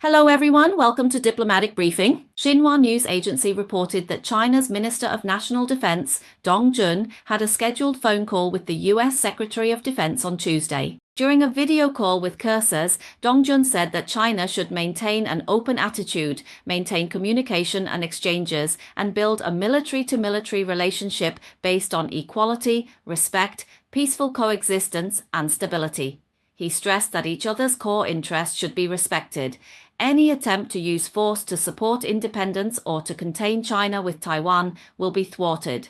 Hello everyone, welcome to Diplomatic Briefing. Xinhua News Agency reported that China's Minister of National Defense, Dong Jun, had a scheduled phone call with the U.S. Secretary of Defense on Tuesday. During a video call with Heiseth, Dong Jun said that China should maintain an open attitude, maintain communication and exchanges, and build a military-to-military relationship based on equality, respect, peaceful coexistence, and stability. He stressed that each other's core interests should be respected. Any attempt to use force to support independence or to contain China with Taiwan will be thwarted.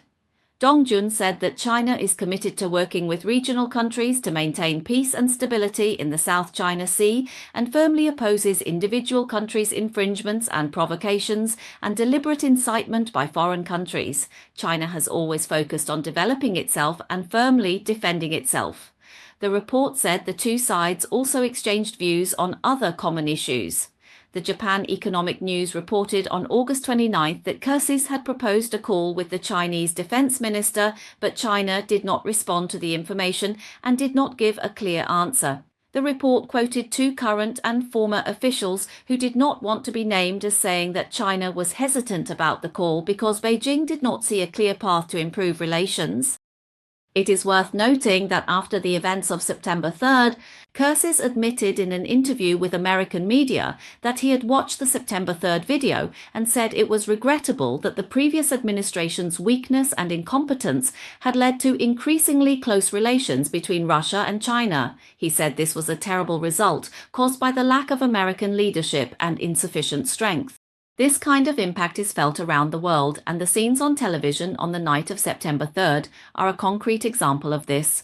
Dong Jun said that China is committed to working with regional countries to maintain peace and stability in the South China Sea and firmly opposes individual countries' infringements and provocations and deliberate incitement by foreign countries. China has always focused on developing itself and firmly defending itself. The report said the two sides also exchanged views on other common issues. The Japan Economic News reported on August 29 that Heiseth had proposed a call with the Chinese defense minister, but China did not respond to the information and did not give a clear answer. The report quoted two current and former officials who did not want to be named as saying that China was hesitant about the call because Beijing did not see a clear path to improve relations. It is worth noting that after the events of September 3rd, Heiseth admitted in an interview with American media that he had watched the September 3rd video and said it was regrettable that the previous administration's weakness and incompetence had led to increasingly close relations between Russia and China. He said this was a terrible result caused by the lack of American leadership and insufficient strength. This kind of impact is felt around the world, and the scenes on television on the night of September 3rd are a concrete example of this.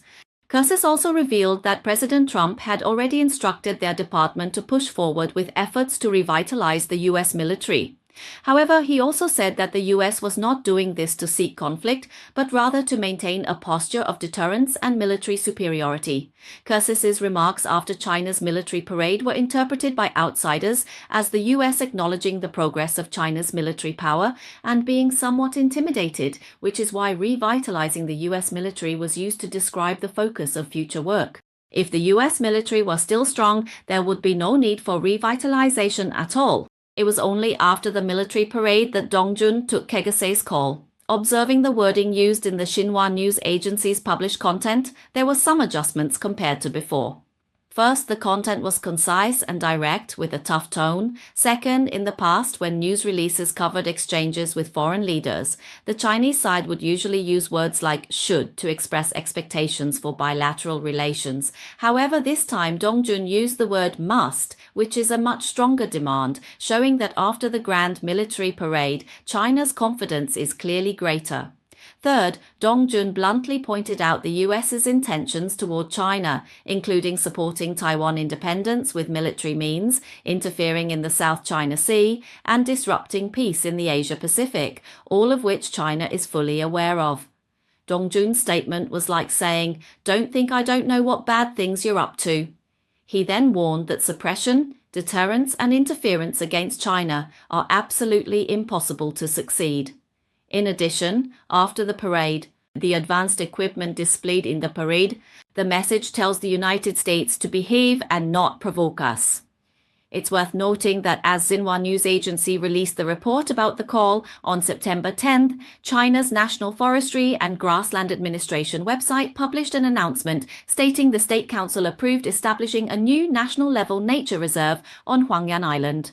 Heiseth also revealed that President Trump had already instructed their department to push forward with efforts to revitalize the U.S. military. However, he also said that the U.S. was not doing this to seek conflict, but rather to maintain a posture of deterrence and military superiority. Heiseth's remarks after China's military parade were interpreted by outsiders as the U.S. acknowledging the progress of China's military power and being somewhat intimidated, which is why revitalizing the U.S. military was used to describe the focus of future work. If the U.S. military was still strong, there would be no need for revitalization at all. It was only after the military parade that Dong Jun took Heiseth's call. Observing the wording used in the Xinhua News Agency's published content, there were some adjustments compared to before. First, the content was concise and direct with a tough tone. Second, in the past, when news releases covered exchanges with foreign leaders, the Chinese side would usually use words like should to express expectations for bilateral relations. However, this time Dong Jun used the word must, which is a much stronger demand, showing that after the grand military parade, China's confidence is clearly greater. Third, Dong Jun bluntly pointed out the U.S.'s intentions toward China, including supporting Taiwan independence with military means, interfering in the South China Sea, and disrupting peace in the Asia-Pacific, all of which China is fully aware of. Dong Jun's statement was like saying, "Don't think I don't know what bad things you're up to." He then warned that suppression, deterrence, and interference against China are absolutely impossible to succeed. In addition, after the parade, the advanced equipment displayed in the parade, the message tells the United States to behave and not provoke us. It's worth noting that as Xinhua News Agency released the report about the call on September 10th, China's National Forestry and Grassland Administration website published an announcement stating the State Council approved establishing a new national-level nature reserve on Huangyan Island.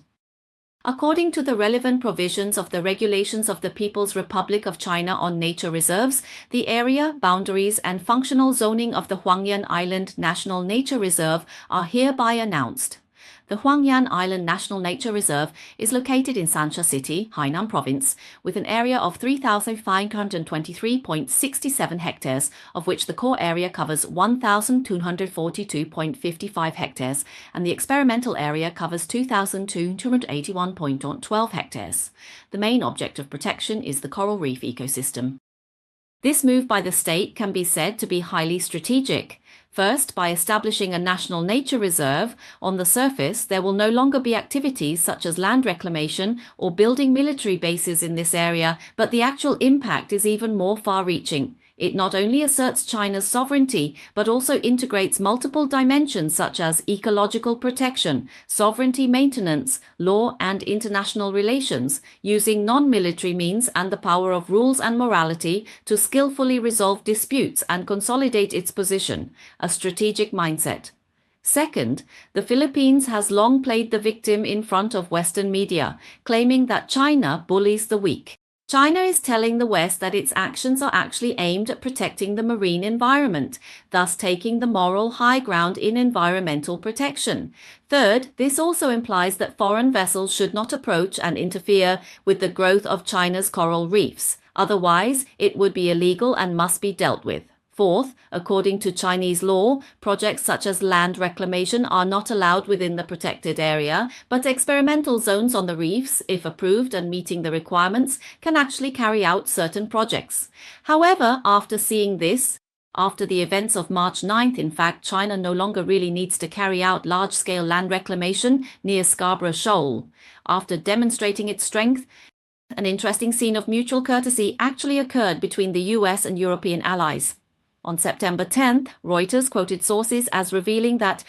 According to the relevant provisions of the Regulations of the People's Republic of China on Nature Reserves, the area, boundaries, and functional zoning of the Huangyan Island National Nature Reserve are hereby announced. The Huangyan Island National Nature Reserve is located in Sansha City, Hainan Province, with an area of 3,523.67 hectares, of which the core area covers 1,242.55 hectares, and the experimental area covers 2,281.12 hectares. The main object of protection is the coral reef ecosystem. This move by the state can be said to be highly strategic. First, by establishing a national nature reserve, on the surface there will no longer be activities such as land reclamation or building military bases in this area, but the actual impact is even more far-reaching. It not only asserts China's sovereignty, but also integrates multiple dimensions such as ecological protection, sovereignty maintenance, law and international relations, using non-military means and the power of rules and morality to skillfully resolve disputes and consolidate its position, a strategic mindset. Second, the Philippines has long played the victim in front of Western media, claiming that China bullies the weak. China is telling the West that its actions are actually aimed at protecting the marine environment, thus taking the moral high ground in environmental protection. Third, this also implies that foreign vessels should not approach and interfere with the growth of China's coral reefs. Otherwise, it would be illegal and must be dealt with. Fourth, according to Chinese law, projects such as land reclamation are not allowed within the protected area, but experimental zones on the reefs, if approved and meeting the requirements, can actually carry out certain projects. However, after seeing this, after the events of March 9th, in fact, China no longer really needs to carry out large-scale land reclamation near Scarborough Shoal. After demonstrating its strength, an interesting scene of mutual courtesy actually occurred between the US and European allies. On September 10th, Reuters quoted sources as revealing that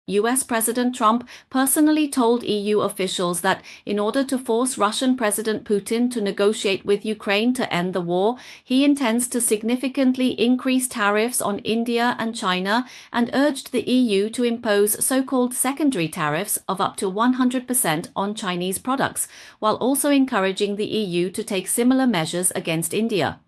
US President Trump personally told EU officials that in order to force Russian President Putin to negotiate with Ukraine to end the war, he intends to significantly increase tariffs on India and China, and urged the EU to impose so-called secondary tariffs of up to 100% on Chinese products, while also encouraging the EU to take similar measures against India.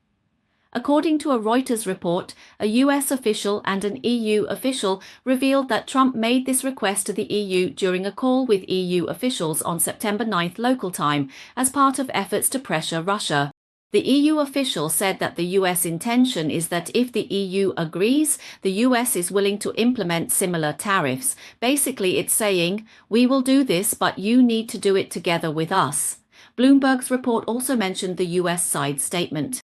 According to a Reuters report, a US official and an EU official revealed that Trump made this request to the EU during a call with EU officials on September 9th local time as part of efforts to pressure Russia. The EU official said that the US intention is that if the EU agrees, the US is willing to implement similar tariffs. Basically, it's saying, we will do this, but you need to do it together with us. Bloomberg's report also mentioned the US side statement.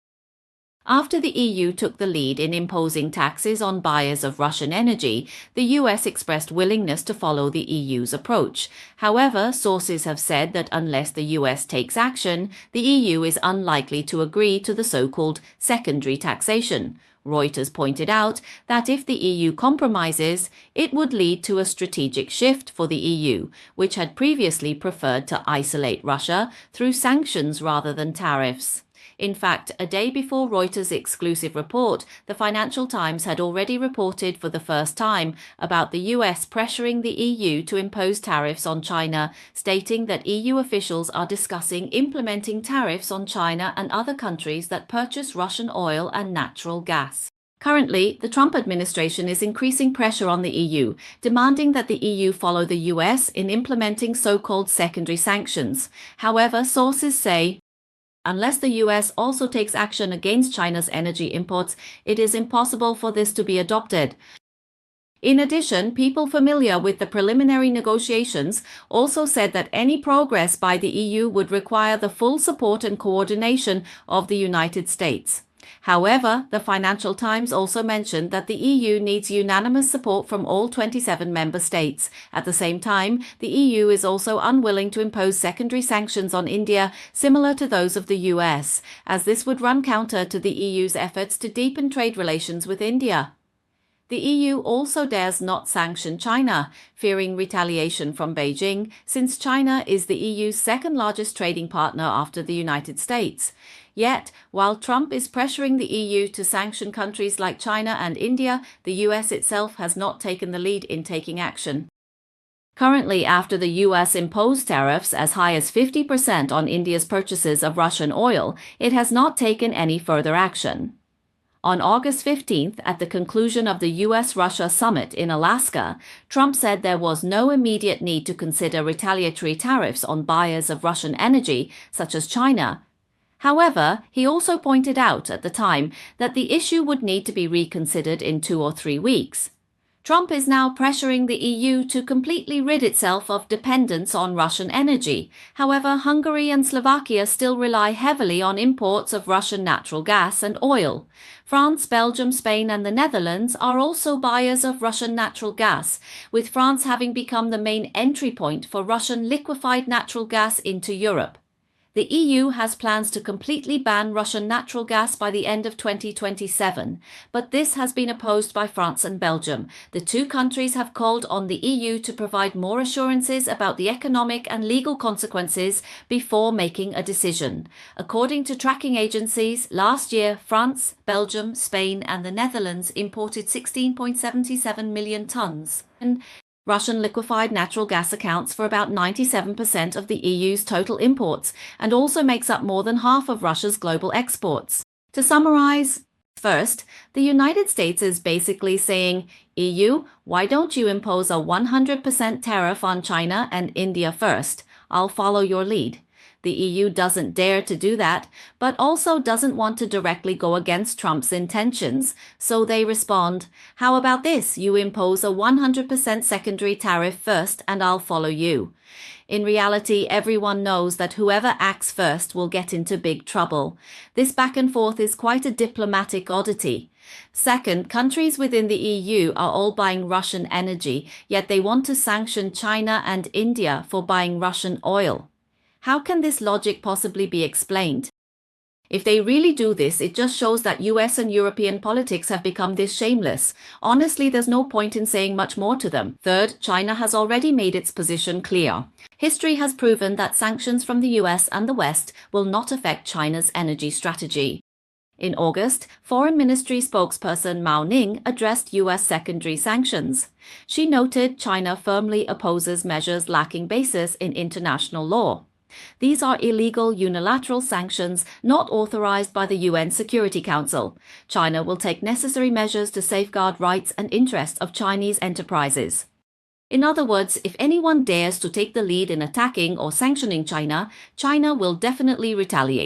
After the EU took the lead in imposing taxes on buyers of Russian energy, the US expressed willingness to follow the EU's approach. However, sources have said that unless the US takes action, the EU is unlikely to agree to the so-called secondary taxation. Reuters pointed out that if the EU compromises, it would lead to a strategic shift for the EU, which had previously preferred to isolate Russia through sanctions rather than tariffs. In fact, a day before Reuters' exclusive report, the Financial Times had already reported for the first time about the US pressuring the EU to impose tariffs on China, stating that EU officials are discussing implementing tariffs on China and other countries that purchase Russian oil and natural gas. Currently, the Trump administration is increasing pressure on the EU, demanding that the EU follow the US in implementing so-called secondary sanctions. However, sources say, unless the US also takes action against China's energy imports, it is impossible for this to be adopted. In addition, people familiar with the preliminary negotiations also said that any progress by the EU would require the full support and coordination of the United States. However, the Financial Times also mentioned that the EU needs unanimous support from all 27 member states. At the same time, the EU is also unwilling to impose secondary sanctions on India similar to those of the US, as this would run counter to the EU's efforts to deepen trade relations with India. The EU also dares not sanction China, fearing retaliation from Beijing, since China is the EU's second largest trading partner after the United States. Yet, while Trump is pressuring the EU to sanction countries like China and India, the US itself has not taken the lead in taking action. Currently, after the US imposed tariffs as high as 50% on India's purchases of Russian oil, it has not taken any further action. On August 15th, at the conclusion of the US-Russia summit in Alaska, Trump said there was no immediate need to consider retaliatory tariffs on buyers of Russian energy, such as China. However, he also pointed out at the time that the issue would need to be reconsidered in 2 or 3 weeks. Trump is now pressuring the EU to completely rid itself of dependence on Russian energy. However, Hungary and Slovakia still rely heavily on imports of Russian natural gas and oil. France, Belgium, Spain, and the Netherlands are also buyers of Russian natural gas, with France having become the main entry point for Russian liquefied natural gas into Europe. The EU has plans to completely ban Russian natural gas by the end of 2027, but this has been opposed by France and Belgium. The two countries have called on the EU to provide more assurances about the economic and legal consequences before making a decision. According to tracking agencies, last year France, Belgium, Spain and the Netherlands imported 16.77 million tons. Russian liquefied natural gas accounts for about 97% of the EU's total imports and also makes up more than half of Russia's global exports. To summarize, first, the United States is basically saying, EU, why don't you impose a 100% tariff on China and India first? I'll follow your lead. The EU doesn't dare to do that, but also doesn't want to directly go against Trump's intentions, so they respond, how about this? You impose a 100% secondary tariff first and I'll follow you. In reality, everyone knows that whoever acts first will get into big trouble. This back and forth is quite a diplomatic oddity. Second, countries within the EU are all buying Russian energy, yet they want to sanction China and India for buying Russian oil. How can this logic possibly be explained? If they really do this, it just shows that US and European politics have become this shameless. Honestly, there's no point in saying much more to them. Third, China has already made its position clear. History has proven that sanctions from the US and the West will not affect China's energy strategy. In August, Foreign Ministry spokesperson Mao Ning addressed US secondary sanctions. She noted China firmly opposes measures lacking basis in international law. These are illegal unilateral sanctions not authorized by the UN Security Council. China will take necessary measures to safeguard rights and interests of Chinese enterprises. In other words, if anyone dares to take the lead in attacking or sanctioning China, China will definitely retaliate.